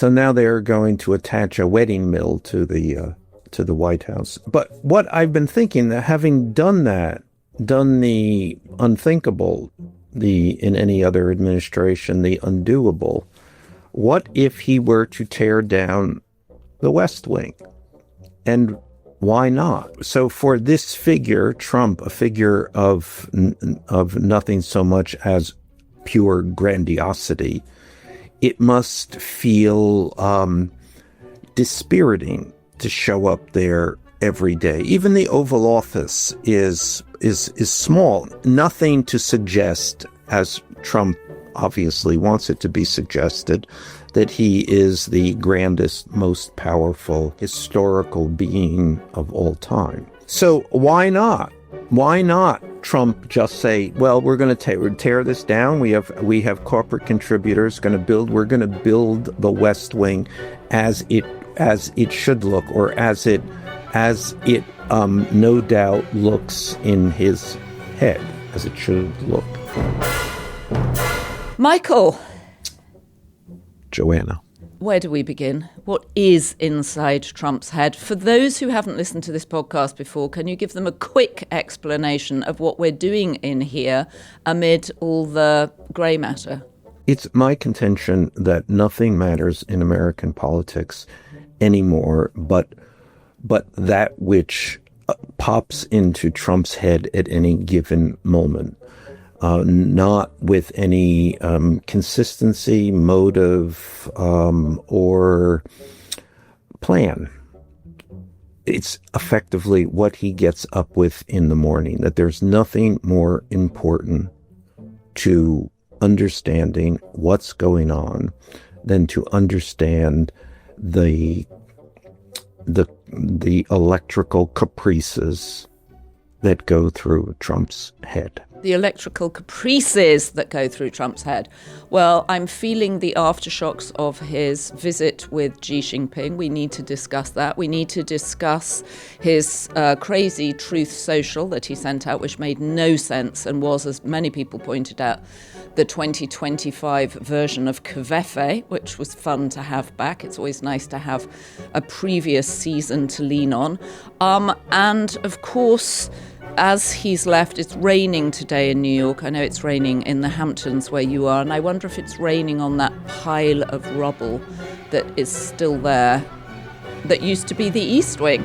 So now they're going to attach a wedding mill to the White House. But what I've been thinking, that having done the unthinkable, in any other administration, the undoable, what if he were to tear down the West Wing? And why not? So for this figure, Trump, a figure of nothing so much as pure grandiosity, it must feel dispiriting to show up there every day. Even the Oval Office is small. Nothing to suggest, as Trump obviously wants it to be suggested, that he is the grandest, most powerful historical being of all time. So why not? Why not Trump just say, well, we're going to tear this down. We have corporate contributors we're going to build the West Wing as it should look, or as it no doubt looks in his head, as it should look. Michael. Joanna. Where do we begin? What is inside Trump's head? For those who haven't listened to this podcast before, can you give them a quick explanation of what we're doing in here amid all the grey matter? It's my contention that nothing matters in American politics anymore but that which pops into Trump's head at any given moment. Not with any consistency, motive, or plan. It's effectively what he gets up with in the morning, that there's nothing more important to understanding what's going on than to understand the electrical caprices that go through Trump's head. The electrical caprices that go through Trump's head. Well, I'm feeling the aftershocks of his visit with Xi Jinping. We need to discuss that. We need to discuss his crazy Truth Social that he sent out, which made no sense and was, as many people pointed out, the 2025 version of Kvefe, which was fun to have back. It's always nice to have a previous season to lean on. And of course, as he's left, it's raining today in New York. I know it's raining in the Hamptons where you are, and I wonder if it's raining on that pile of rubble that is still there, that used to be the East Wing.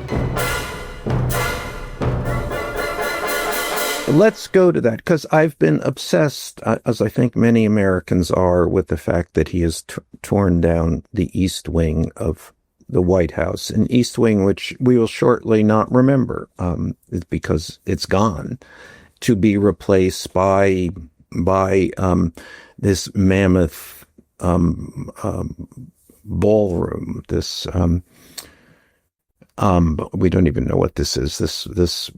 Let's go to that, because I've been obsessed, as I think many Americans are, with the fact that he has torn down the East Wing of the White House, an East Wing which we will shortly not remember because it's gone, to be replaced by this mammoth ballroom, this we don't even know what this is, this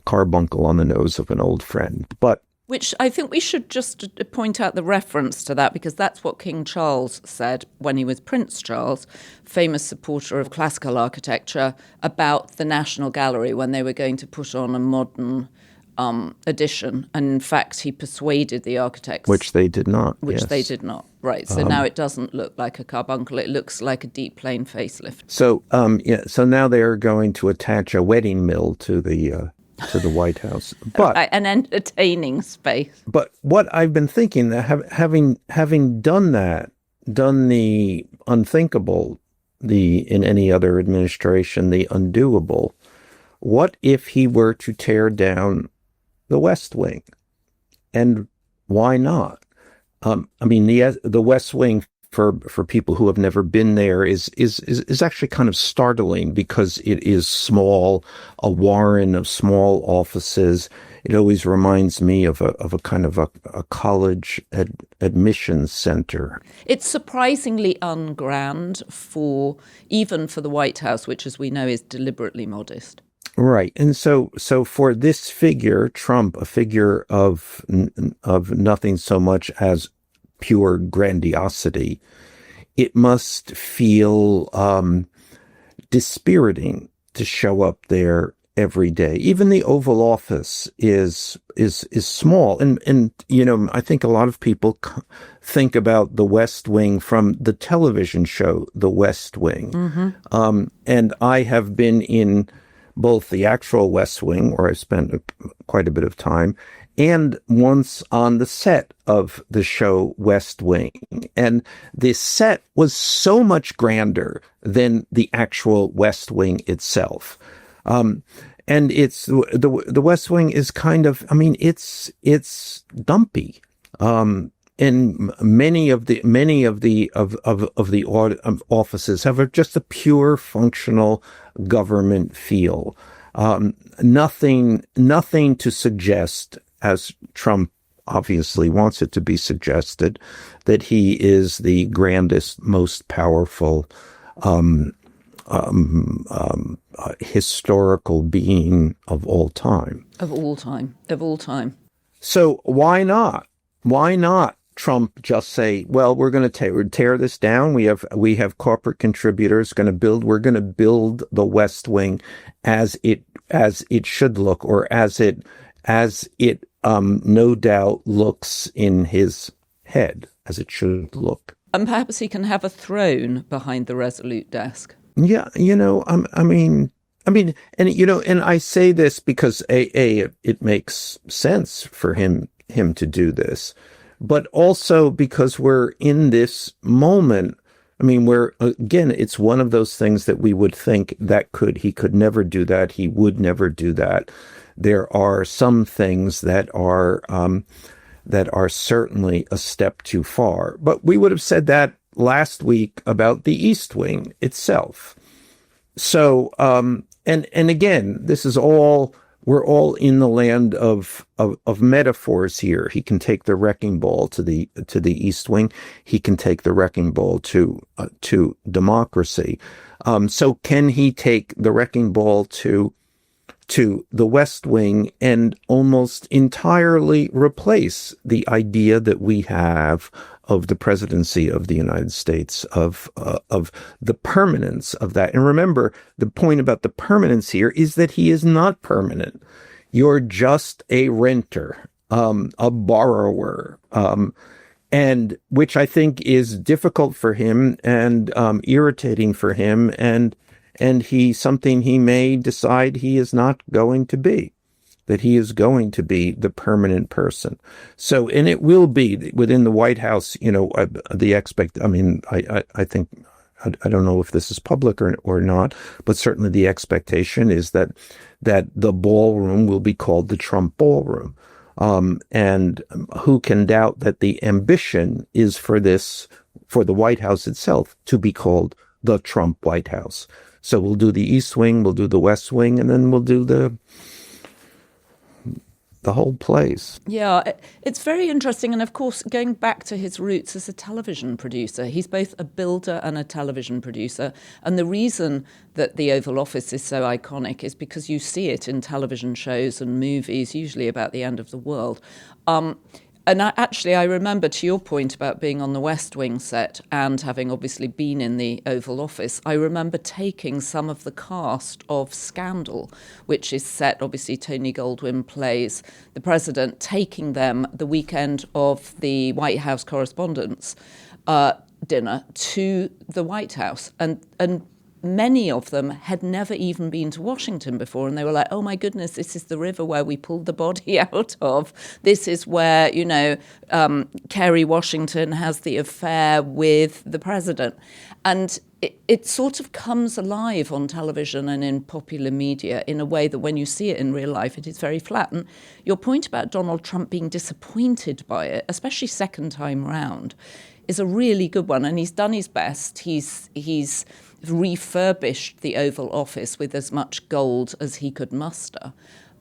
carbuncle on the nose of an old friend. But which I think we should just point out the reference to that, because that's what King Charles said when he was Prince Charles, famous supporter of classical architecture, about the National Gallery when they were going to put on a modern edition. And in fact, he persuaded the architects. Which they did not. They did not. Right. So now it doesn't look like a carbuncle. It looks like a deep plane facelift. So, so now they're going to attach a wedding mill to the White House, but an entertaining space. But what I've been thinking, that having done the unthinkable, in any other administration, the undoable, what if he were to tear down the West Wing? And why not? I mean, the West Wing, for people who have never been there, is actually kind of startling, because it is small, a warren of small offices. It always reminds me of a kind of a college admissions center. It's surprisingly ungrand even for the White House, which, as we know, is deliberately modest. Right. And so for this figure, Trump, a figure of nothing so much as pure grandiosity, it must feel dispiriting to show up there every day. Even the Oval Office is small. And I think a lot of people think about the West Wing from the television show, The West Wing. And I have been in both the actual West Wing, where I spent quite a bit of time, and once on the set of the show West Wing. And the set was so much grander than the actual West Wing itself. And it's the West Wing is kind of, it's dumpy. And many of the offices have just a pure functional government feel. Nothing to suggest, as Trump obviously wants it to be suggested, that he is the grandest, most powerful, historical being of all time. Of all time. So why not? Why not Trump just say, well, we're going to tear this down. We have corporate contributors we're going to build the West Wing as it should look, or as it no doubt looks in his head, as it should look. And perhaps he can have a throne behind the Resolute desk. Yeah, and I say this because it makes sense for him to do this, but also because we're in this moment. It's one of those things that we would think that he could never do that. He would never do that. There are some things that are certainly a step too far, but we would have said that last week about the East Wing itself. So, and again, we're all in the land of metaphors here. He can take the wrecking ball to the East Wing. He can take the wrecking ball to democracy. So can he take the wrecking ball to the West Wing and almost entirely replace the idea that we have of the presidency of the United States, of the permanence of that? And remember, the point about the permanence here is that he is not permanent. You're just a renter, a borrower, and which I think is difficult for him and irritating for him, and something he may decide he is not going to be. That he is going to be the permanent person. So, and it will be within the White House, I think, I don't know if this is public or not, but certainly the expectation is that the ballroom will be called the Trump ballroom. And who can doubt that the ambition is for the White House itself to be called the Trump White House. So we'll do the East Wing, we'll do the West Wing, and then we'll do the whole place. Yeah, it's very interesting. And of course, going back to his roots as a television producer, he's both a builder and a television producer. And the reason that the Oval Office is so iconic is because you see it in television shows and movies, usually about the end of the world. And I remember, to your point about being on the West Wing set and having obviously been in the Oval Office, I remember taking some of the cast of Scandal, which is set, obviously Tony Goldwyn plays the president, taking them the weekend of the White House Correspondents' dinner to the White House. And many of them had never even been to Washington before, and they were like, oh my goodness, this is the river where we pulled the body out of. This is where, Kerry Washington has the affair with the president. And it sort of comes alive on television and in popular media in a way that when you see it in real life, it is very flat. And your point about Donald Trump being disappointed by it, especially second time round, is a really good one. And he's done his best. He's refurbished the Oval Office with as much gold as he could muster.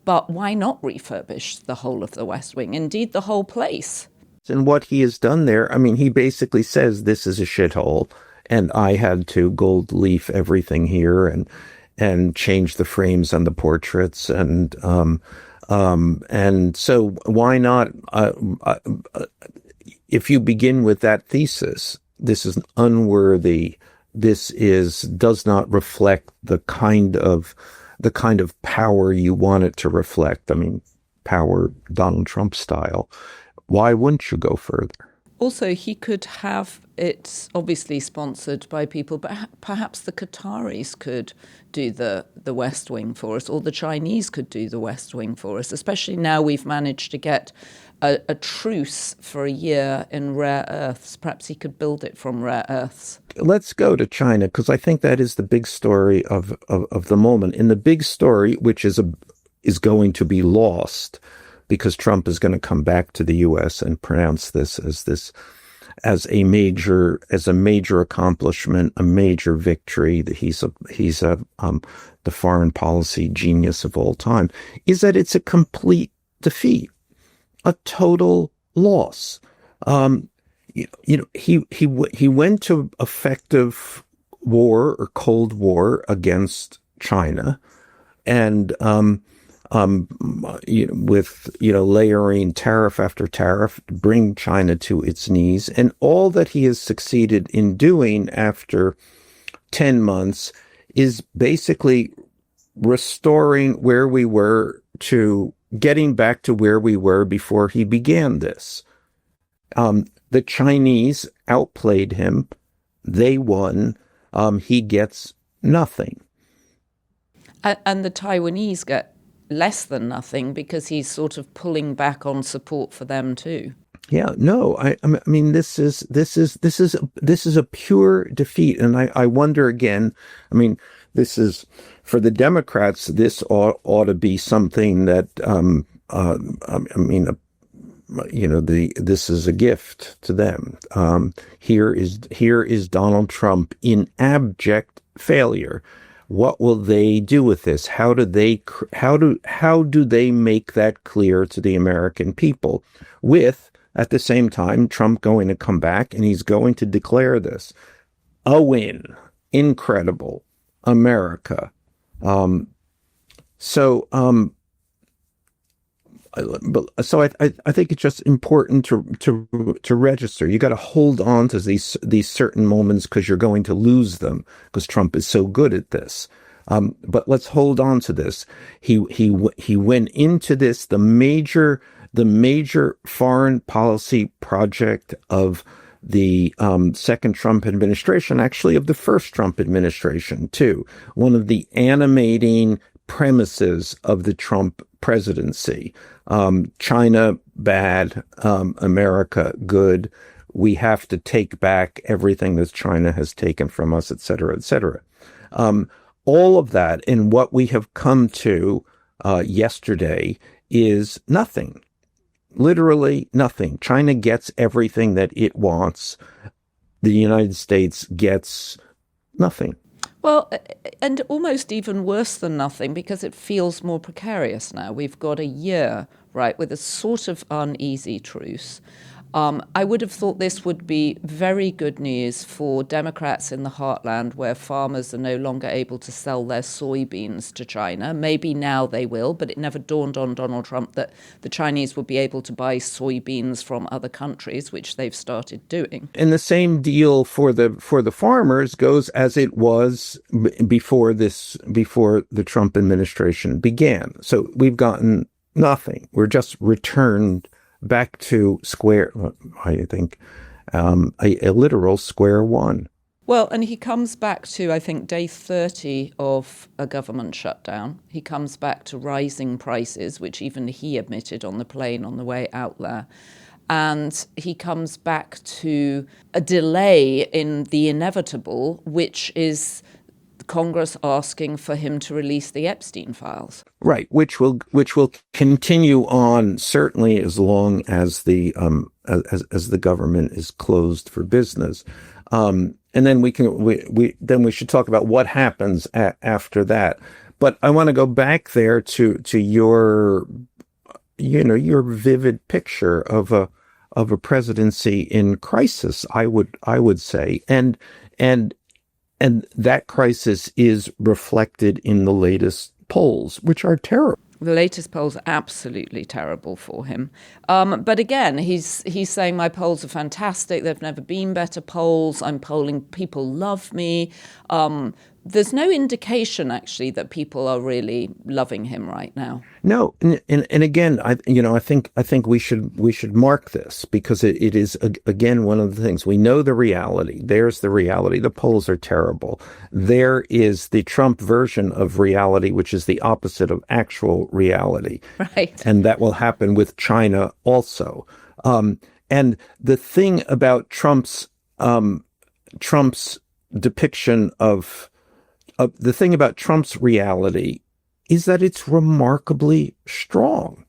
But why not refurbish the whole of the West Wing? Indeed, the whole place. And what he has done there, he basically says this is a shithole, and I had to gold leaf everything here and change the frames on the portraits, and so why not? If you begin with that thesis, this is unworthy. This does not reflect the kind of the kind of power you want it to reflect. I mean, power Donald Trump style. Why wouldn't you go further? Also, he could have it obviously sponsored by people, but perhaps the Qataris could do the West Wing for us, or the Chinese could do the West Wing for us, especially now we've managed to get a truce for a year in rare earths. Perhaps he could build it from rare earths. Let's go to China, because I think that is the big story of the moment. In the big story, which is going to be lost, because Trump is going to come back to the U.S. and pronounce this as a major accomplishment, a major victory. That he's the foreign policy genius of all time. Is that it's a complete defeat, a total loss. He went to effective war or Cold War against China, and with layering tariff after tariff, bring China to its knees. And all that he has succeeded in doing after 10 months is basically restoring where we were, to getting back to where we were before he began this. The Chinese outplayed him. They won. He gets nothing. And the Taiwanese get less than nothing, because he's sort of pulling back on support for them too. Yeah, no, I mean, this is a pure defeat. And I wonder again, I mean, this is, for the Democrats, this ought to be something that, this is a gift to them. Here is Donald Trump in abject failure. What will they do with this? How do they make that clear to the American people? With, at the same time, Trump going to come back and he's going to declare this a win. Incredible. America. So I think it's just important to register. You got to hold on to these certain moments, because you're going to lose them, because Trump is so good at this. But let's hold on to this. He went into this, the major foreign policy project of the second Trump administration, actually of the first Trump administration too. One of the animating premises of the Trump presidency. China, bad. America, good. We have to take back everything that China has taken from us, et cetera, et cetera. All of that, and what we have come to yesterday, is nothing. Literally nothing. China gets everything that it wants. The United States gets nothing. Well, and almost even worse than nothing, because it feels more precarious now. We've got a year, right, with a sort of uneasy truce. I would have thought this would be very good news for Democrats in the heartland, where farmers are no longer able to sell their soybeans to China. Maybe now they will, but it never dawned on Donald Trump that the Chinese would be able to buy soybeans from other countries, which they've started doing. And the same deal for the farmers goes as it was before the Trump administration began. So we've gotten nothing. We're just returned back to square, I think, a literal square one. Well, and he comes back to, I think, day 30 of a government shutdown. He comes back to rising prices, which even he admitted on the plane on the way out there. And he comes back to a delay in the inevitable, which is Congress asking for him to release the Epstein files. Right, which will continue on certainly as long as the government is closed for business. And then we should talk about what happens after that. But I want to go back there to your vivid picture of a presidency in crisis, I would say, and that crisis is reflected in the latest polls, which are terrible. The latest polls are absolutely terrible for him. But again, he's saying my polls are fantastic. There've never been better polls. I'm polling. People love me. there's no indication actually that people are really loving him right now. No, and again, I think we should mark this, because it is again one of the things. We know the reality. There's the reality. The polls are terrible. There is the Trump version of reality, which is the opposite of actual reality. Right. And that will happen with China also. And the thing about Trump's depiction of the thing about Trump's reality is that it's remarkably strong.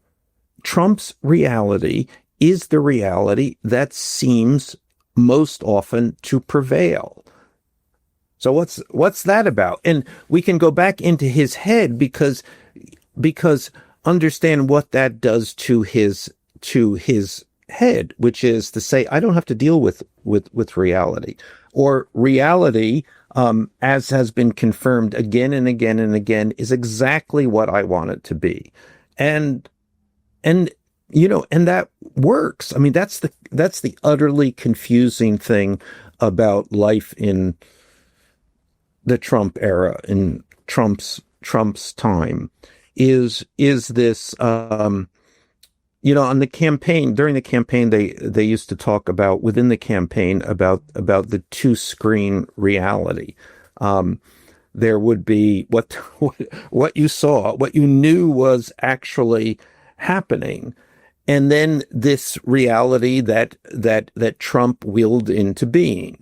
Trump's reality is the reality that seems most often to prevail. So what's that about? And we can go back into his head because understand what that does to his head, which is to say, I don't have to deal with reality, or reality, as has been confirmed again and again and again, is exactly what I want it to be. And that works. I mean, that's the utterly confusing thing about life in the Trump era, in Trump's time, is this, on the campaign, during the campaign, they used to talk about, within the campaign, about the two-screen reality. There would be what you saw, what you knew was actually happening, and then this reality that Trump willed into being.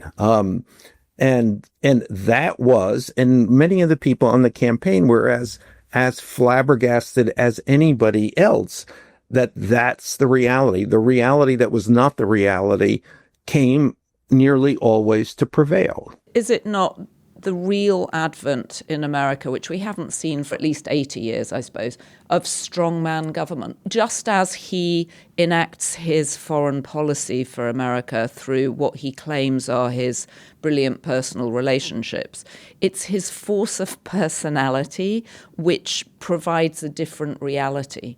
And that was, and many of the people on the campaign were as flabbergasted as anybody else, that's the reality. The reality that was not the reality came nearly always to prevail. Is it not the real advent in America, which we haven't seen for at least 80 years, I suppose, of strongman government? Just as he enacts his foreign policy for America through what he claims are his brilliant personal relationships, it's his force of personality which provides a different reality.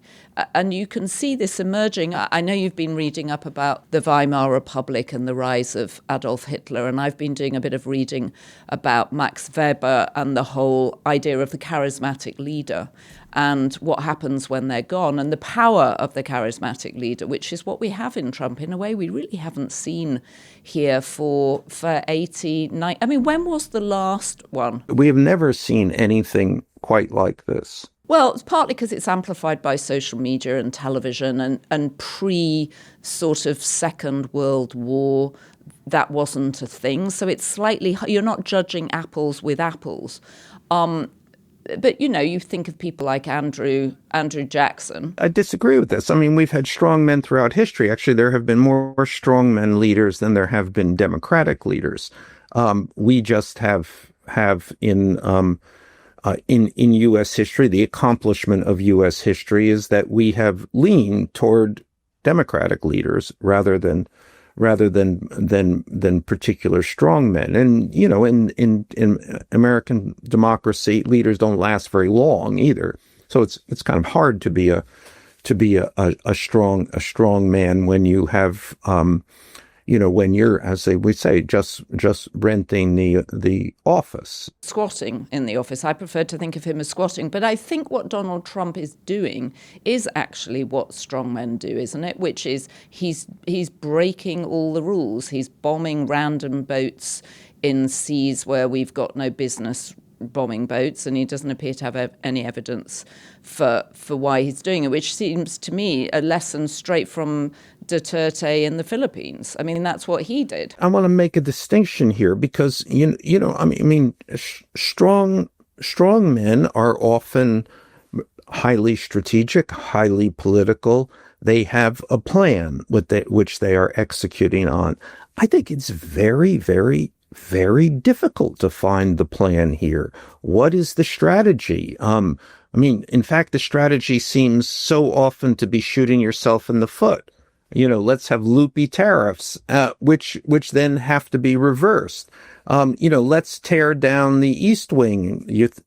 And you can see this emerging. I know you've been reading up about the Weimar Republic and the rise of Adolf Hitler, and I've been doing a bit of reading about Max Weber and the whole idea of the charismatic leader and what happens when they're gone, and the power of the charismatic leader, which is what we have in Trump in a way we really haven't seen here for 89. I mean, when was the last one? We have never seen anything quite like this. Well, it's partly because it's amplified by social media and television, and pre sort of Second World War, that wasn't a thing. So it's slightly, you're not judging apples with apples. But, you think of people like Andrew Jackson. I disagree with this. I mean, we've had strong men throughout history. Actually, there have been more strongmen leaders than there have been Democratic leaders. We just have in U.S. history, the accomplishment of U.S. history is that we have leaned toward Democratic leaders rather than particular strongmen. And in American democracy, leaders don't last very long either. So it's kind of hard to be a strong man when you have when you're, as we say, just renting the office. Squatting in the office. I prefer to think of him as squatting. But I think what Donald Trump is doing is actually what strongmen do, isn't it? Which is he's breaking all the rules. He's bombing random boats in seas where we've got no business bombing boats, and he doesn't appear to have any evidence for why he's doing it, which seems to me a lesson straight from Duterte in the Philippines. I mean, that's what he did. I want to make a distinction here because strong men are often highly strategic, highly political. They have a plan which they are executing on. I think it's very, very, very difficult to find the plan here. What is the strategy? In fact, the strategy seems so often to be shooting yourself in the foot. Let's have loopy tariffs, which then have to be reversed. Let's tear down the East Wing.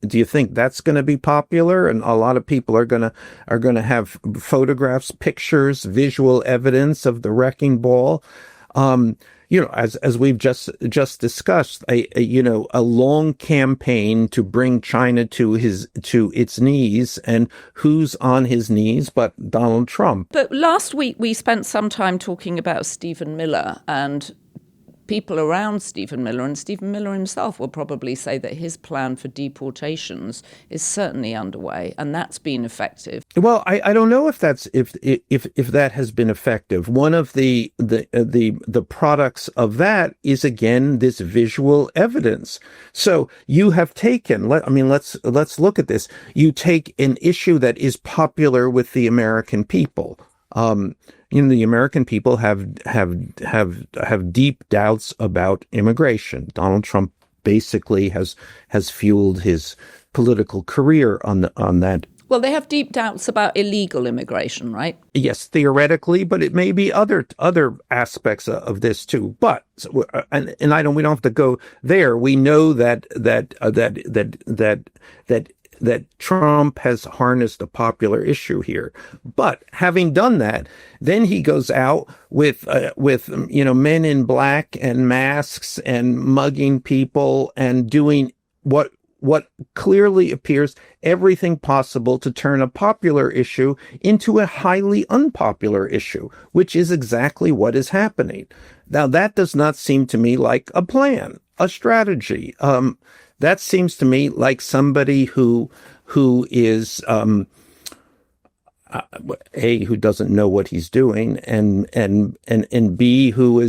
Do you think that's going to be popular? And a lot of people are going to have photographs, pictures, visual evidence of the wrecking ball. as we've just discussed, a long campaign to bring China to its knees, and who's on his knees but Donald Trump. But last week we spent some time talking about Stephen Miller and people around Stephen Miller, and Stephen Miller himself will probably say that his plan for deportations is certainly underway, and that's been effective. Well, I don't know if that has been effective. One of the products of that is, again, this visual evidence. So you have taken, let's look at this. You take an issue that is popular with the American people. The American people have deep doubts about immigration. Donald Trump basically has fueled his political career on that. Well, they have deep doubts about illegal immigration, right? Yes, theoretically, but it may be other aspects of this too. But we don't have to go there. We know that Trump has harnessed a popular issue here. But having done that, then he goes out with men in black and masks and mugging people and doing what clearly appears everything possible to turn a popular issue into a highly unpopular issue, which is exactly what is happening. Now, that does not seem to me like a plan, a strategy. That seems to me like somebody who is A, who doesn't know what he's doing, and B, who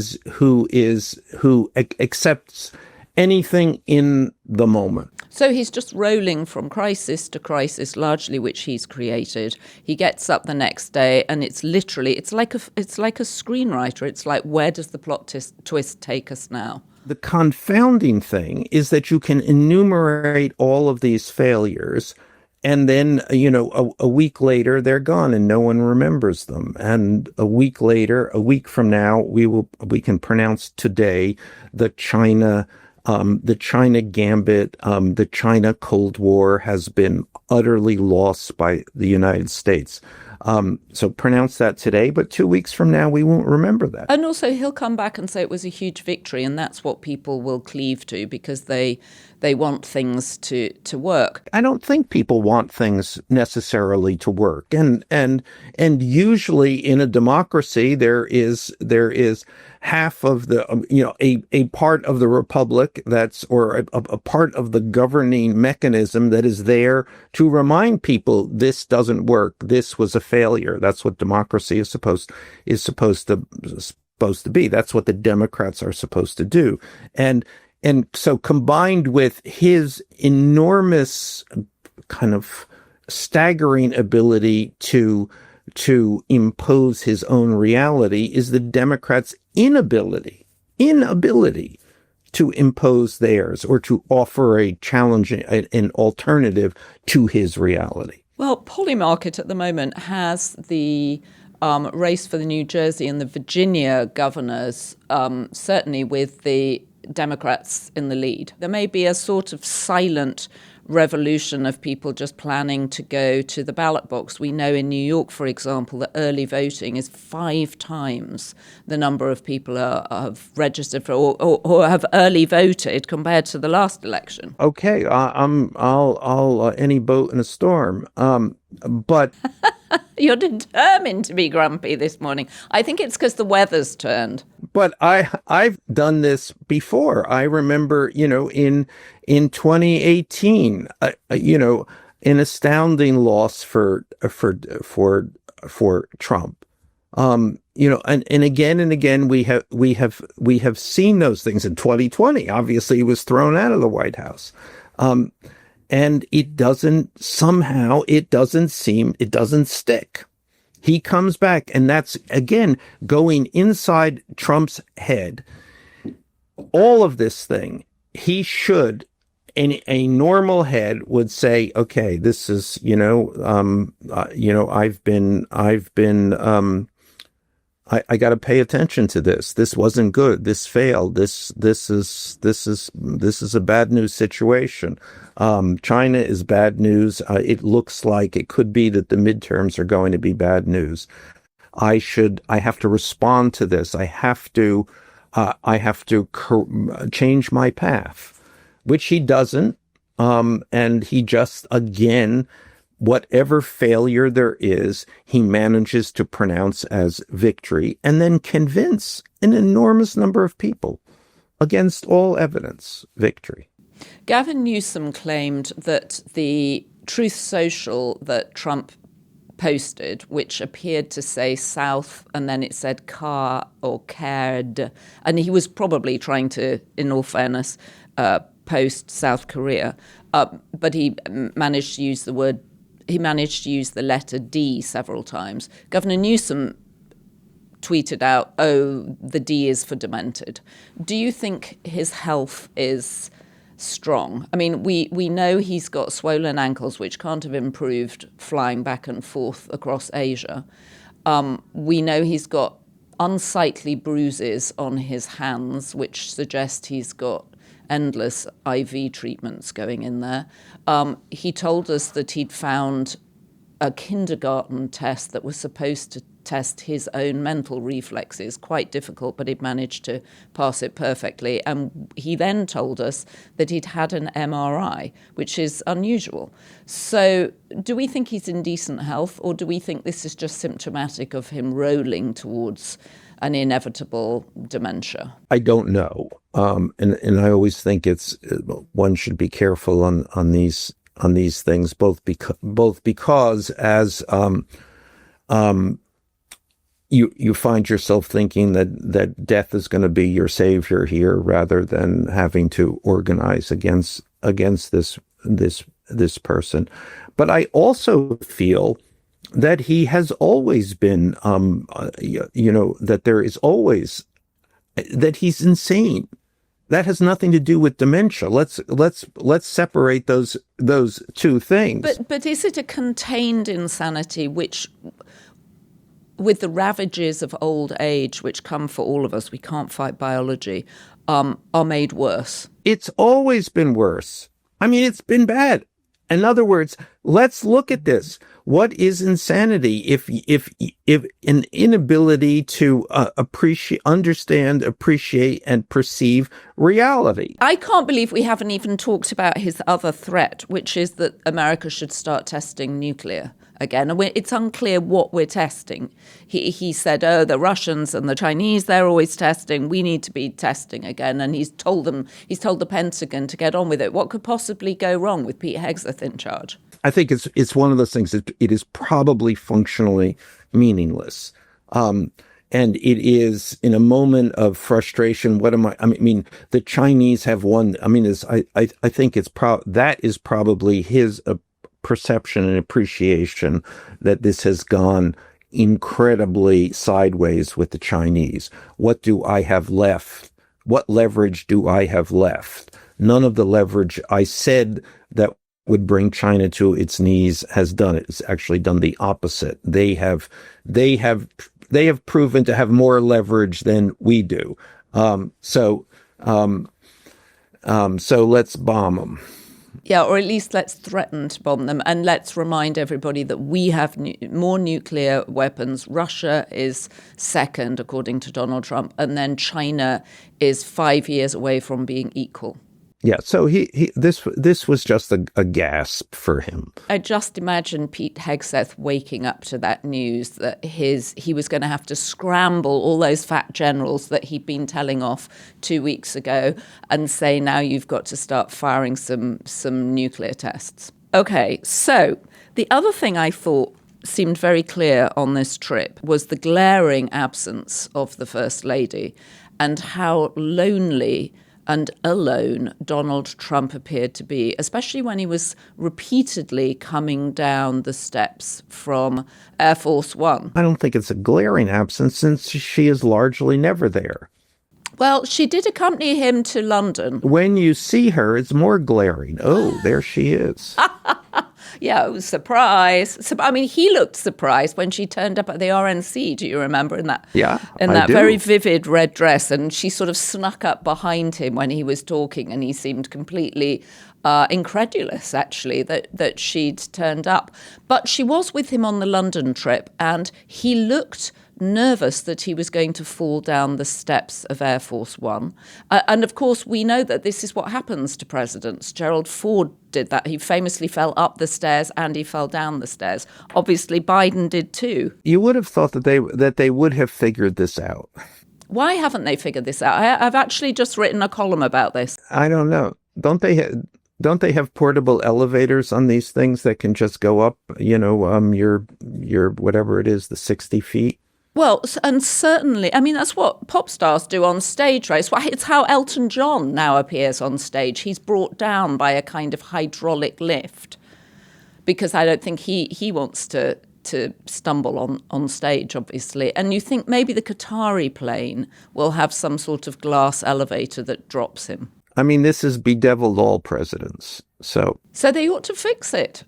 accepts anything in the moment. So he's just rolling from crisis to crisis, largely which he's created. He gets up the next day, and it's like a screenwriter. It's like, where does the plot twist take us now? The confounding thing is that you can enumerate all of these failures, and then, a week later, they're gone and no one remembers them. And a week from now, we can pronounce today the China gambit, the China Cold War has been utterly lost by the United States. So pronounce that today, but 2 weeks from now, we won't remember that. And also he'll come back and say it was a huge victory, and that's what people will cleave to because they want things to work. I don't think people want things necessarily to work. And usually in a democracy, there is half of the, a part of the republic or a part of the governing mechanism that is there to remind people this doesn't work. This was a failure. That's what democracy is supposed to be. That's what the Democrats are supposed to do. And so combined with his enormous kind of staggering ability to impose his own reality is the Democrats' inability to impose theirs or to offer an alternative to his reality. Well, Polymarket at the moment has the race for the New Jersey and the Virginia governors, certainly with the Democrats in the lead. There may be a sort of silent revolution of people just planning to go to the ballot box. We know in New York, for example, that early voting is 5 times the number of people have registered for or have early voted compared to the last election. Okay, I'll any boat in a storm. But you're determined to be grumpy this morning. I think it's because the weather's turned. But I've done this before. I remember, in 2018, an astounding loss for Trump. And again and again we have seen those things. In 2020, obviously he was thrown out of the White House. And it doesn't stick. He comes back, and that's, again, going inside Trump's head. All of this thing, he should, in a normal head, would say, okay, this is, I got to pay attention to this. This wasn't good. This failed. This is a bad news situation. China is bad news. It looks like it could be that the midterms are going to be bad news. I have to respond to this. I have to I have to change my path, which he doesn't. And he just, again, whatever failure there is, he manages to pronounce as victory and then convince an enormous number of people against all evidence, victory. Gavin Newsom claimed that the Truth Social that Trump posted, which appeared to say South and then it said car or cared, and he was probably trying to, in all fairness, post South Korea, but he managed to use the letter D several times. Governor Newsom tweeted out, "Oh, the D is for demented." Do you think his health is strong? I mean, we know he's got swollen ankles, which can't have improved flying back and forth across Asia. We know he's got unsightly bruises on his hands, which suggest he's got endless IV treatments going in there. He told us that he'd found a kindergarten test that was supposed to test his own mental reflexes, quite difficult, but he'd managed to pass it perfectly. And he then told us that he'd had an MRI, which is unusual. So do we think he's in decent health, or do we think this is just symptomatic of him rolling towards an inevitable dementia? I don't know. And I always think one should be careful on these things, both because as you find yourself thinking that death is going to be your savior here, rather than having to organize against this person. But I also feel that he has always been, that there is always, that he's insane. That has nothing to do with dementia. Let's separate those two things. But is it a contained insanity which, with the ravages of old age, which come for all of us, we can't fight biology, are made worse? It's always been worse. I mean, it's been bad. In other words, let's look at this. What is insanity if an inability to understand, appreciate, and perceive reality? I can't believe we haven't even talked about his other threat, which is that America should start testing nuclear again. And it's unclear what we're testing. He said, "Oh, the Russians and the Chinese, they're always testing. We need to be testing again." And he's told the Pentagon to get on with it. What could possibly go wrong with Pete Hegseth in charge? I think it's one of those things that it is probably functionally meaningless. And it is in a moment of frustration. I mean, the Chinese have won. I mean, I think that is probably his perception and appreciation that this has gone incredibly sideways with the Chinese. What do I have left? What leverage do I have left? None of the leverage I said that would bring China to its knees has done it. It's actually done the opposite. They have proven to have more leverage than we do. So let's bomb them. Yeah, or at least let's threaten to bomb them. And let's remind everybody that we have more nuclear weapons. Russia is second, according to Donald Trump. And then China is 5 years away from being equal. Yeah, so this was just a gasp for him. I just imagine Pete Hegseth waking up to that news that he was going to have to scramble all those fat generals that he'd been telling off 2 weeks ago and say, now you've got to start firing some nuclear tests. Okay, so the other thing I thought seemed very clear on this trip was the glaring absence of the First Lady and how lonely and alone Donald Trump appeared to be, especially when he was repeatedly coming down the steps from Air Force One. I don't think it's a glaring absence, since she is largely never there. Well, she did accompany him to London. When you see her, it's more glaring. Oh, there she is. Yeah, it was surprise. So, I mean, he looked surprised when she turned up at the RNC. Do you remember in that? Yeah, in that very vivid red dress, and she sort of snuck up behind him when he was talking, and he seemed completely incredulous, actually, that she'd turned up. But she was with him on the London trip, and he looked nervous that he was going to fall down the steps of Air Force One. And of course, we know that this is what happens to presidents. Gerald Ford did that. He famously fell up the stairs and he fell down the stairs. Obviously, Biden did too. You would have thought that they would have figured this out. Why haven't they figured this out? I've actually just written a column about this. I don't know. Don't they have portable elevators on these things that can just go up, your whatever it is, the 60 feet? Well, and certainly, I mean, that's what pop stars do on stage, right? It's how Elton John now appears on stage. He's brought down by a kind of hydraulic lift because I don't think he wants to stumble on stage, obviously. And you think maybe the Qatari plane will have some sort of glass elevator that drops him. I mean, this has bedeviled all presidents. So they ought to fix it.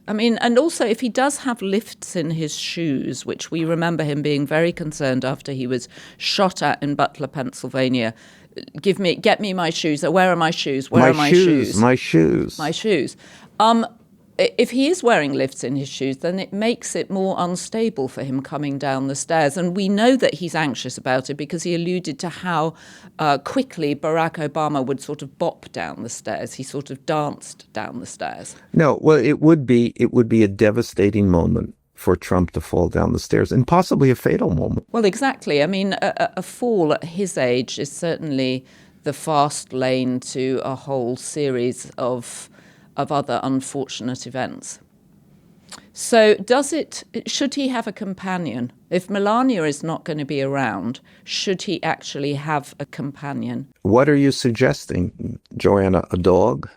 I mean, and also if he does have lifts in his shoes, which we remember him being very concerned after he was shot at in Butler, Pennsylvania. Get me my shoes. Where are my shoes? Where are my shoes? My shoes. My shoes. If he is wearing lifts in his shoes, then it makes it more unstable for him coming down the stairs. And we know that he's anxious about it because he alluded to how quickly Barack Obama would sort of bop down the stairs. He sort of danced down the stairs. No, well, it would be a devastating moment for Trump to fall down the stairs, and possibly a fatal moment. Well, exactly. I mean, a fall at his age is certainly the fast lane to a whole series of other unfortunate events. So should he have a companion? If Melania is not going to be around, should he actually have a companion? What are you suggesting, Joanna? A dog?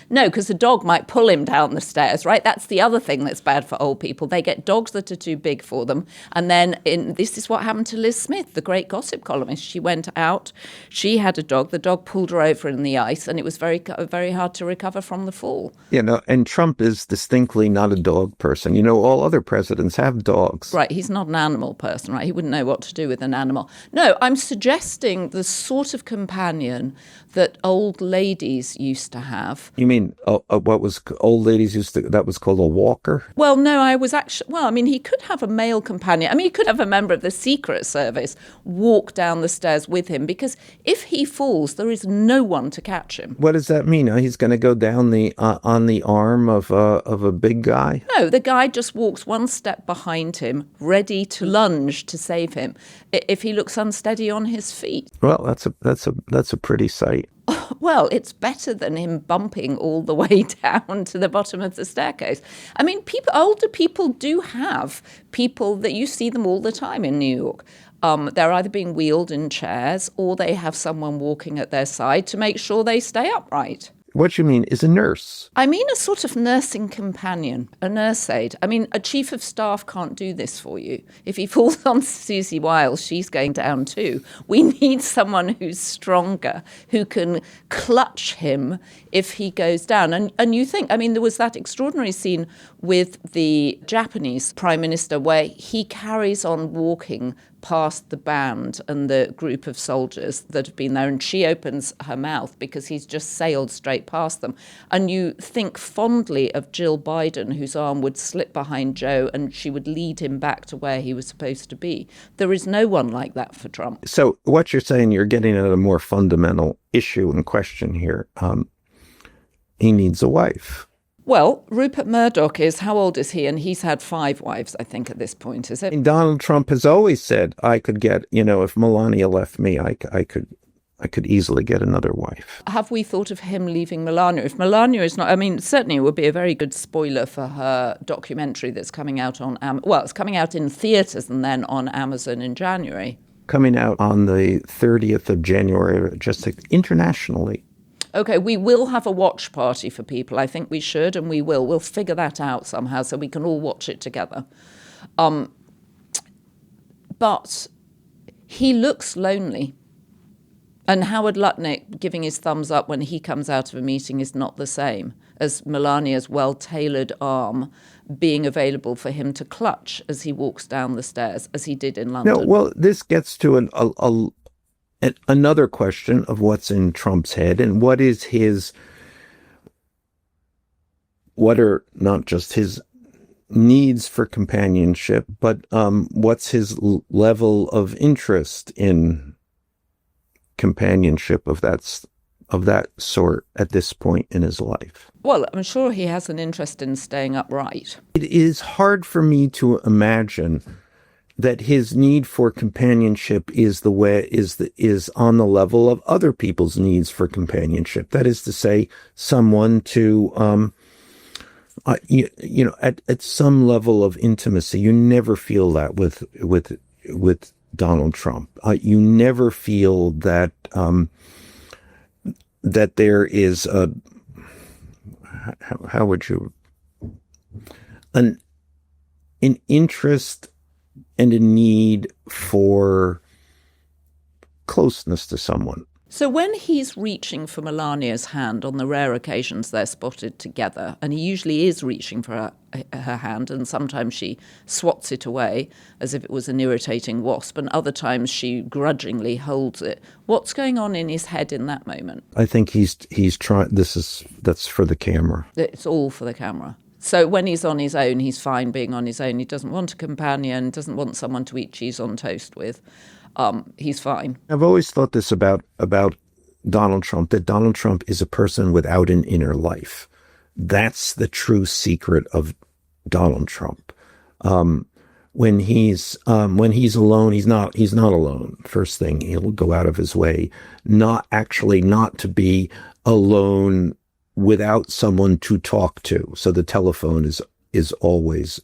No, because the dog might pull him down the stairs, right? That's the other thing that's bad for old people. They get dogs that are too big for them. And then this is what happened to Liz Smith, the great gossip columnist. She went out, she had a dog, the dog pulled her over in the ice, and it was very, very hard to recover from the fall. And Trump is distinctly not a dog person. All other presidents have dogs. Right, he's not an animal person, right? He wouldn't know what to do with an animal. No, I'm suggesting the sort of companion that old ladies used to have. You mean what was old ladies used to, that was called a walker? Well, no, he could have a male companion. I mean, he could have a member of the Secret Service walk down the stairs with him, because if he falls, there is no one to catch him. What does that mean? He's going to go down on the arm of a big guy? No, the guy just walks one step behind him, ready to lunge to save him if he looks unsteady on his feet. Well, that's a pretty sight. Well, it's better than him bumping all the way down to the bottom of the staircase. I mean, older people do have people that you see them all the time in New York. They're either being wheeled in chairs or they have someone walking at their side to make sure they stay upright. What you mean is a nurse? I mean a sort of nursing companion, a nurse aide. I mean, a chief of staff can't do this for you. If he falls on Susie Wiles, she's going down too. We need someone who's stronger, who can clutch him if he goes down. And you think, I mean, there was that extraordinary scene with the Japanese prime minister where he carries on walking past the band and the group of soldiers that have been there, and she opens her mouth because he's just sailed straight past them. And you think fondly of Jill Biden, whose arm would slip behind Joe and she would lead him back to where he was supposed to be. There is no one like that for Trump. So what you're saying, you're getting at a more fundamental issue and question here. He needs a wife. Well, Rupert Murdoch how old is he? And he's had 5 wives, I think, at this point, is it? And Donald Trump has always said, I could get, if Melania left me, I could easily get another wife. Have we thought of him leaving Melania? If Melania is not, I mean, certainly it would be a very good spoiler for her documentary that's coming out on, it's coming out in theatres and then on Amazon in January. Coming out on the 30th of January, just internationally. Okay, we will have a watch party for people. I think we should, and we will. We'll figure that out somehow so we can all watch it together. But he looks lonely. And Howard Lutnick giving his thumbs up when he comes out of a meeting is not the same as Melania's well-tailored arm being available for him to clutch as he walks down the stairs, as he did in London. No, well, this gets to another question of what's in Trump's head and what are not just his needs for companionship, but what's his level of interest in companionship of that sort at this point in his life? Well, I'm sure he has an interest in staying upright. It is hard for me to imagine that his need for companionship is on the level of other people's needs for companionship. That is to say, someone to at some level of intimacy. You never feel that with Donald Trump. You never feel that that there is a how would you an interest and a need for closeness to someone. So when he's reaching for Melania's hand on the rare occasions they're spotted together, and he usually is reaching for her hand, and sometimes she swats it away as if it was an irritating wasp, and other times she grudgingly holds it. What's going on in his head in that moment? I think he's trying. That's for the camera. It's all for the camera. So when he's on his own, he's fine being on his own. He doesn't want a companion, doesn't want someone to eat cheese on toast with. He's fine. I've always thought this about Donald Trump, that Donald Trump is a person without an inner life. That's the true secret of Donald Trump. When he's alone, he's not alone. First thing, he'll go out of his way not to be alone without someone to talk to. So the telephone is always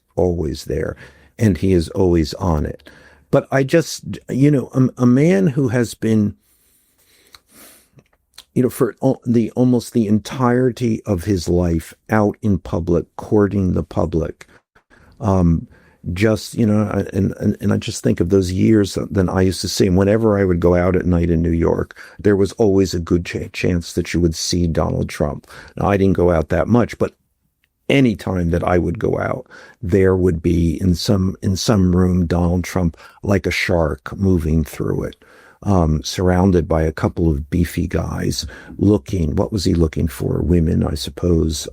there, and he is always on it. But I just, a man who has been, for almost the entirety of his life out in public, courting the public, and I just think of those years that I used to see him. Whenever I would go out at night in New York, there was always a good chance that you would see Donald Trump. Now, I didn't go out that much, but any time that I would go out, there would be in some room Donald Trump like a shark moving through it, surrounded by a couple of beefy guys looking. What was he looking for? Women, I suppose,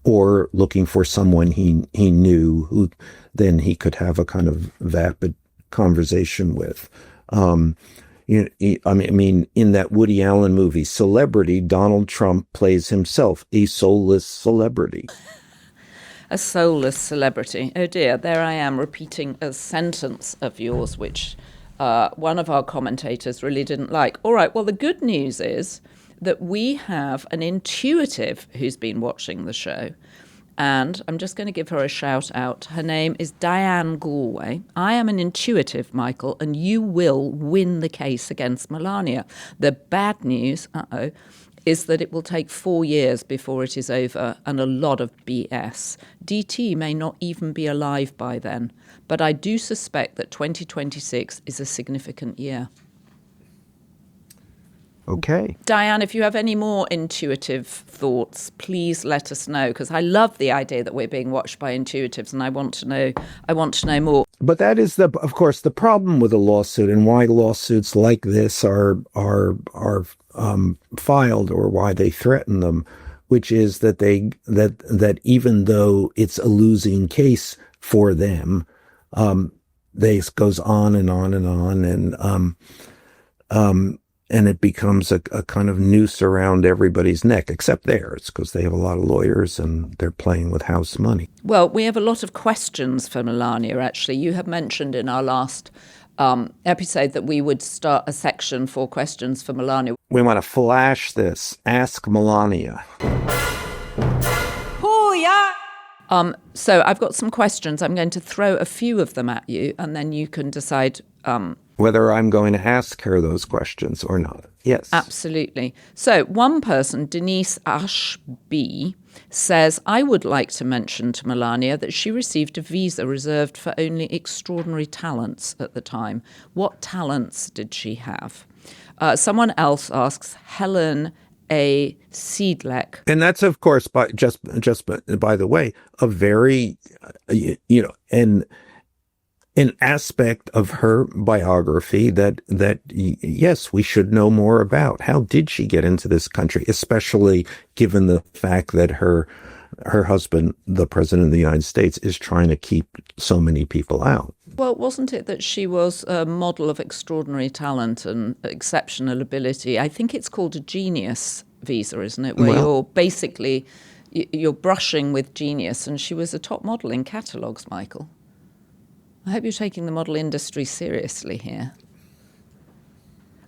or looking for someone he knew who then he could have a kind of vapid conversation with. In that Woody Allen movie Celebrity, Donald Trump plays himself a soulless celebrity. A soulless celebrity. Oh dear, there I am repeating a sentence of yours, which one of our commentators really didn't like. All right, well, the good news is that we have an intuitive who's been watching the show. And I'm just going to give her a shout out. Her name is Diane Galway. I am an intuitive, Michael, and you will win the case against Melania. The bad news, is that it will take 4 years before it is over, and a lot of BS. DT may not even be alive by then, but I do suspect that 2026 is a significant year. Okay. Diane, if you have any more intuitive thoughts, please let us know, because I love the idea that we're being watched by intuitives, and I want to know more. But that is of course, the problem with a lawsuit, and why lawsuits like this are filed, or why they threaten them, which is that that even though it's a losing case for them, this goes on and on and on, and it becomes a kind of noose around everybody's neck, except theirs, because they have a lot of lawyers and they're playing with house money. Well, we have a lot of questions for Melania, actually. You have mentioned in our last episode that we would start a section for questions for Melania. We want to flash this. Ask Melania. So I've got some questions. I'm going to throw a few of them at you, and then you can decide whether I'm going to ask her those questions or not. Yes. Absolutely. So one person, Denise Ashby, says, I would like to mention to Melania that she received a visa reserved for only extraordinary talents at the time. What talents did she have? Someone else asks, Helen A. Seedleck. And that's, of course, by the way, a very, an aspect of her biography that yes, we should know more about. How did she get into this country, especially given the fact that her her husband, the president of the United States, is trying to keep so many people out. Well, wasn't it that she was a model of extraordinary talent and exceptional ability? I think it's called a genius visa, isn't it? Where you're basically, you're brushing with genius. And she was a top model in catalogues, Michael. I hope you're taking the model industry seriously here.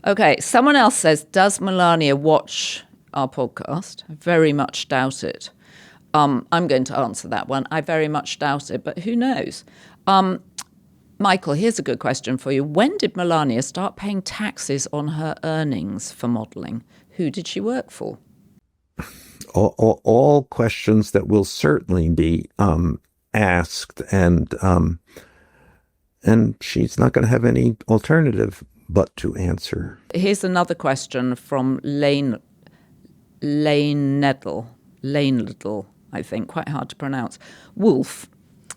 Okay, someone else says, does Melania watch our podcast? I very much doubt it. I'm going to answer that one. I very much doubt it, but who knows? Michael, here's a good question for you. When did Melania start paying taxes on her earnings for modelling? Who did she work for? All questions that will certainly be asked, and she's not going to have any alternative but to answer. Here's another question from Lane Nedle, I think, quite hard to pronounce. Wolff,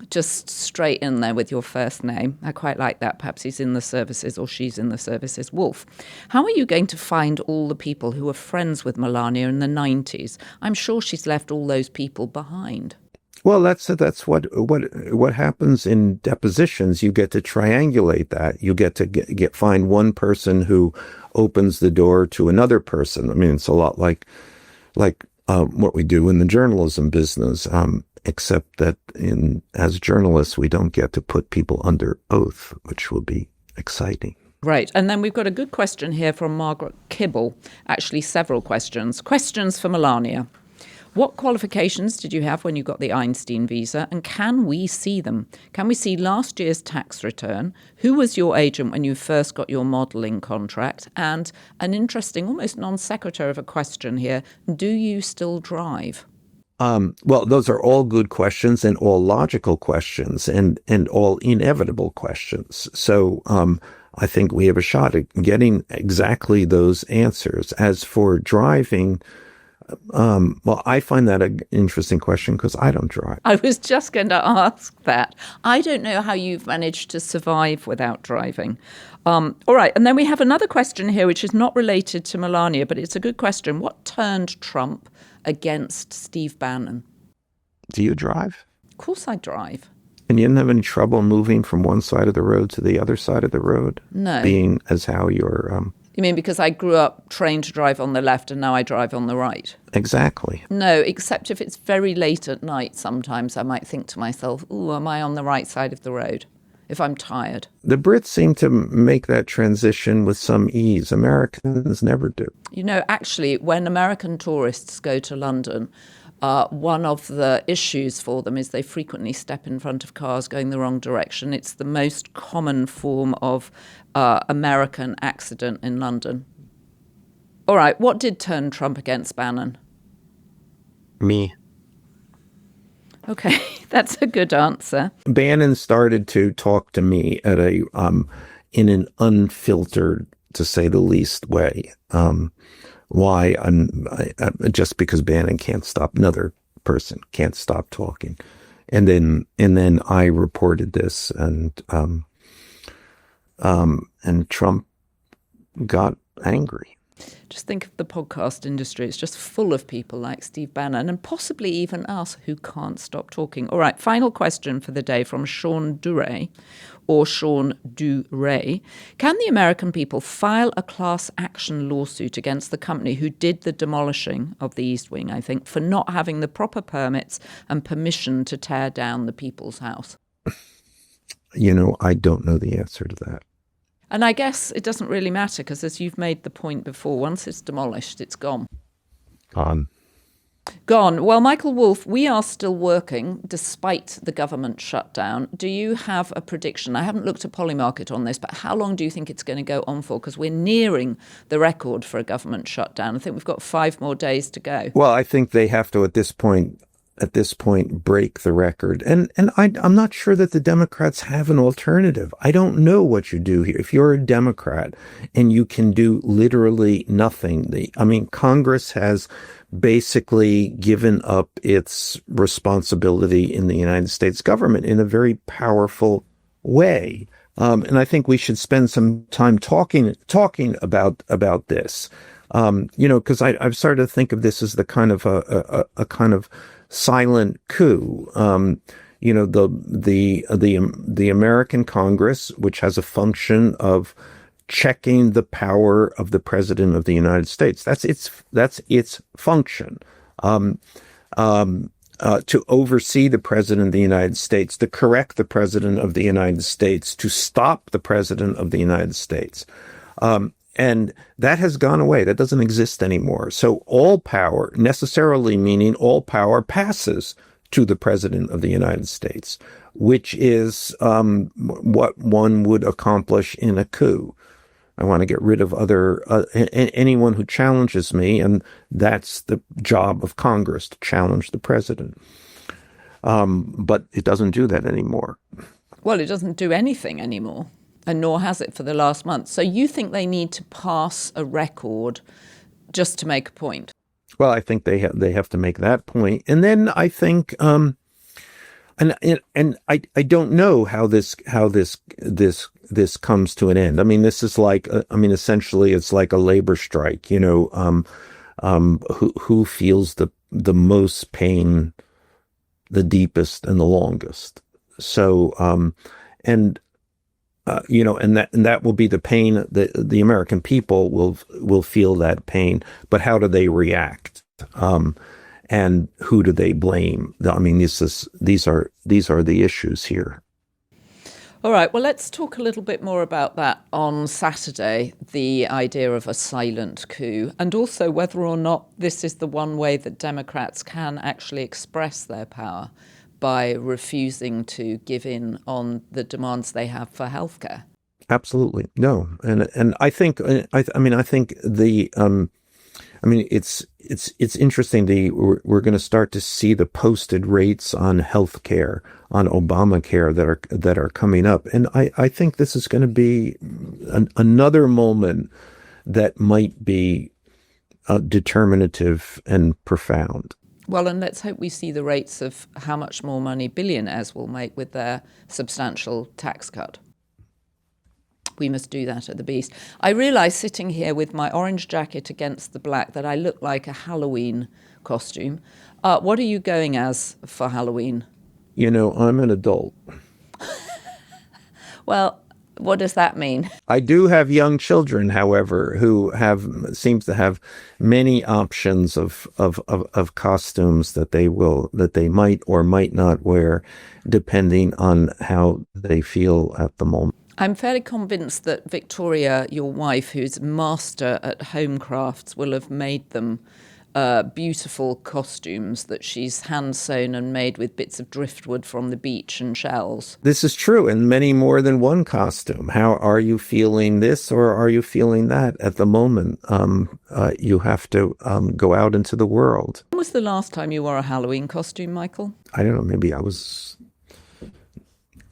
just straight in there with your first name. I quite like that. Perhaps he's in the services or she's in the services. Wolff, how are you going to find all the people who were friends with Melania in the 90s? I'm sure she's left all those people behind. Well, that's what happens in depositions. You get to triangulate that. You get to find one person who opens the door to another person. I mean, it's a lot like what we do in the journalism business, except that as journalists, we don't get to put people under oath, which will be exciting. Right. And then we've got a good question here from Margaret Kibble. Actually, several questions. Questions for Melania. What qualifications did you have when you got the Einstein visa, and can we see them? Can we see last year's tax return? Who was your agent when you first got your modelling contract? And an interesting, almost non sequitur of a question here, do you still drive? Well, those are all good questions and all logical questions and all inevitable questions. So I think we have a shot at getting exactly those answers. As for driving, well, I find that an interesting question because I don't drive. I was just going to ask that. I don't know how you've managed to survive without driving. All right. And then we have another question here, which is not related to Melania, but it's a good question. What turned Trump against Steve Bannon? Do you drive? Of course I drive. And you didn't have any trouble moving from one side of the road to the other side of the road? No. Being as how you're... You mean because I grew up trained to drive on the left and now I drive on the right? Exactly. No, except if it's very late at night, sometimes I might think to myself, ooh, am I on the right side of the road? If I'm tired. The Brits seem to make that transition with some ease. Americans never do. You know, actually, when American tourists go to London, one of the issues for them is they frequently step in front of cars going the wrong direction. It's the most common form of American accident in London. All right, what did turn Trump against Bannon? Me. Okay, that's a good answer. Bannon started to talk to me at in an unfiltered, to say the least, way. Why? Just because Bannon can't stop, another person can't stop talking, and then I reported this, and Trump got angry. Just think of the podcast industry. It's just full of people like Steve Bannon and possibly even us who can't stop talking. All right, final question for the day from Sean Duray, or Sean Duray. Can the American people file a class action lawsuit against the company who did the demolishing of the East Wing, I think, for not having the proper permits and permission to tear down the people's house? You know, I don't know the answer to that. And I guess it doesn't really matter because, as you've made the point before, once it's demolished, it's gone. Gone. Well, Michael Wolff, we are still working despite the government shutdown. Do you have a prediction? I haven't looked at Polymarket on this, but how long do you think it's going to go on for? Because we're nearing the record for a government shutdown. I think we've got 5 more days to go. Well, I think they have to, at this point, break the record. And I'm not sure that the Democrats have an alternative. I don't know what you do here. If you're a Democrat and you can do literally nothing, Congress has basically given up its responsibility in the United States government in a very powerful way. And I think we should spend some time talking about this. Because I've started to think of this as the kind of a kind of silent coup. The American Congress, which has a function of checking the power of the President of the United States. That's its function. To oversee the President of the United States, to correct the President of the United States, to stop the President of the United States. And that has gone away. That doesn't exist anymore. So all power, necessarily meaning all power, passes to the President of the United States, which is what one would accomplish in a coup. I want to get rid of anyone who challenges me, and that's the job of Congress, to challenge the president. But it doesn't do that anymore. Well, it doesn't do anything anymore, and nor has it for the last month. So you think they need to pass a record just to make a point? Well, I think they have to make that point, and then I think, and I don't know how this comes to an end. I mean, this is like, essentially, it's like a labor strike. Who feels the most pain, the deepest and the longest. So, and that will be the pain that the American people will feel that pain. But how do they react? And who do they blame? I mean, these are the issues here. All right. Well, let's talk a little bit more about that on Saturday, the idea of a silent coup, and also whether or not this is the one way that Democrats can actually express their power, by refusing to give in on the demands they have for healthcare. Absolutely. No. And I think, it's interesting. We're going to start to see the posted rates on healthcare, on Obamacare that are coming up. And I think this is going to be another moment that might be determinative and profound. Well, and let's hope we see the rates of how much more money billionaires will make with their substantial tax cut. We must do that at the Beast. I realise sitting here with my orange jacket against the black that I look like a Halloween costume. What are you going as for Halloween? I'm an adult. Well, what does that mean? I do have young children, however, who seems to have many options of costumes that they might or might not wear, depending on how they feel at the moment. I'm fairly convinced that Victoria, your wife, who's master at home crafts, will have made them beautiful costumes that she's hand sewn and made with bits of driftwood from the beach and shells. This is true, and many more than one costume. How are you feeling this, or are you feeling that at the moment? You have to go out into the world. When was the last time you wore a Halloween costume, Michael? I don't know. Maybe I was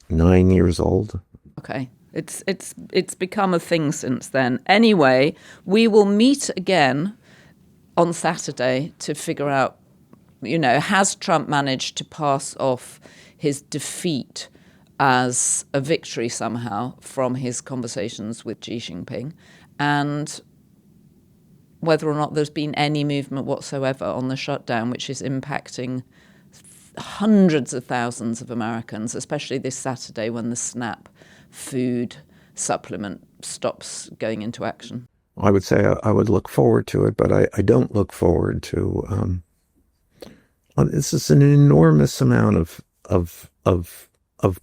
9 years old. Okay. It's become a thing since then. Anyway, we will meet again on Saturday to figure out, has Trump managed to pass off his defeat as a victory somehow from his conversations with Xi Jinping, and whether or not there's been any movement whatsoever on the shutdown, which is impacting hundreds of thousands of Americans, especially this Saturday when the SNAP food supplement stops going into action. I would say I would look forward to it, but I don't look forward to. This is an enormous amount of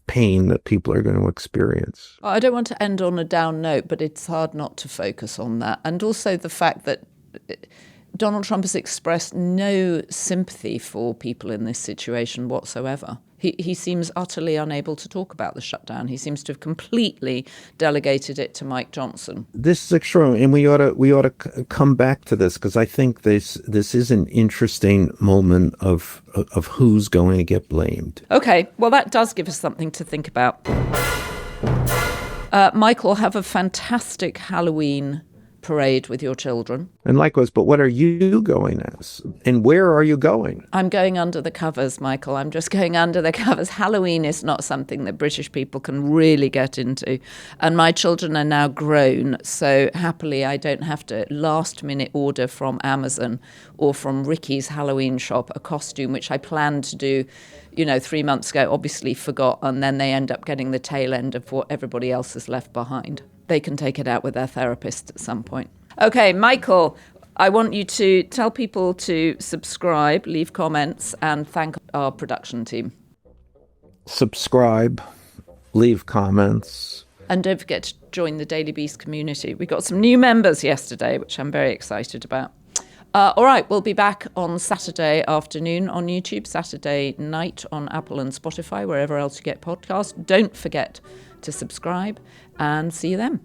pain that people are going to experience. I don't want to end on a down note, but it's hard not to focus on that, and also the fact that Donald Trump has expressed no sympathy for people in this situation whatsoever. He seems utterly unable to talk about the shutdown. He seems to have completely delegated it to Mike Johnson. This is extraordinary, and we ought to come back to this, because I think this is an interesting moment of who's going to get blamed. Okay, well, that does give us something to think about. Michael, have a fantastic Halloween parade with your children. And likewise, but what are you going as? And where are you going? I'm going under the covers, Michael. I'm just going under the covers. Halloween is not something that British people can really get into. And my children are now grown, so happily I don't have to last minute order from Amazon or from Ricky's Halloween shop a costume, which I planned to do 3 months ago, obviously forgot, and then they end up getting the tail end of what everybody else has left behind. They can take it out with their therapist at some point. Okay, Michael, I want you to tell people to subscribe, leave comments, and thank our production team. Subscribe, leave comments. And don't forget to join the Daily Beast community. We got some new members yesterday, which I'm very excited about. All right, we'll be back on Saturday afternoon on YouTube, Saturday night on Apple and Spotify, wherever else you get podcasts. Don't forget to subscribe, and see you then.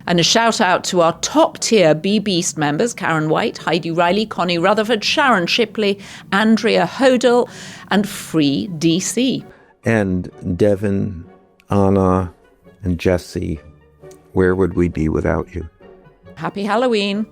And a shout out to our top tier B-Beast members, Karen White, Heidi Riley, Connie Rutherford, Sharon Shipley, Andrea Hodel, and Free DC. And Devin, Anna, and Jesse, where would we be without you? Happy Halloween.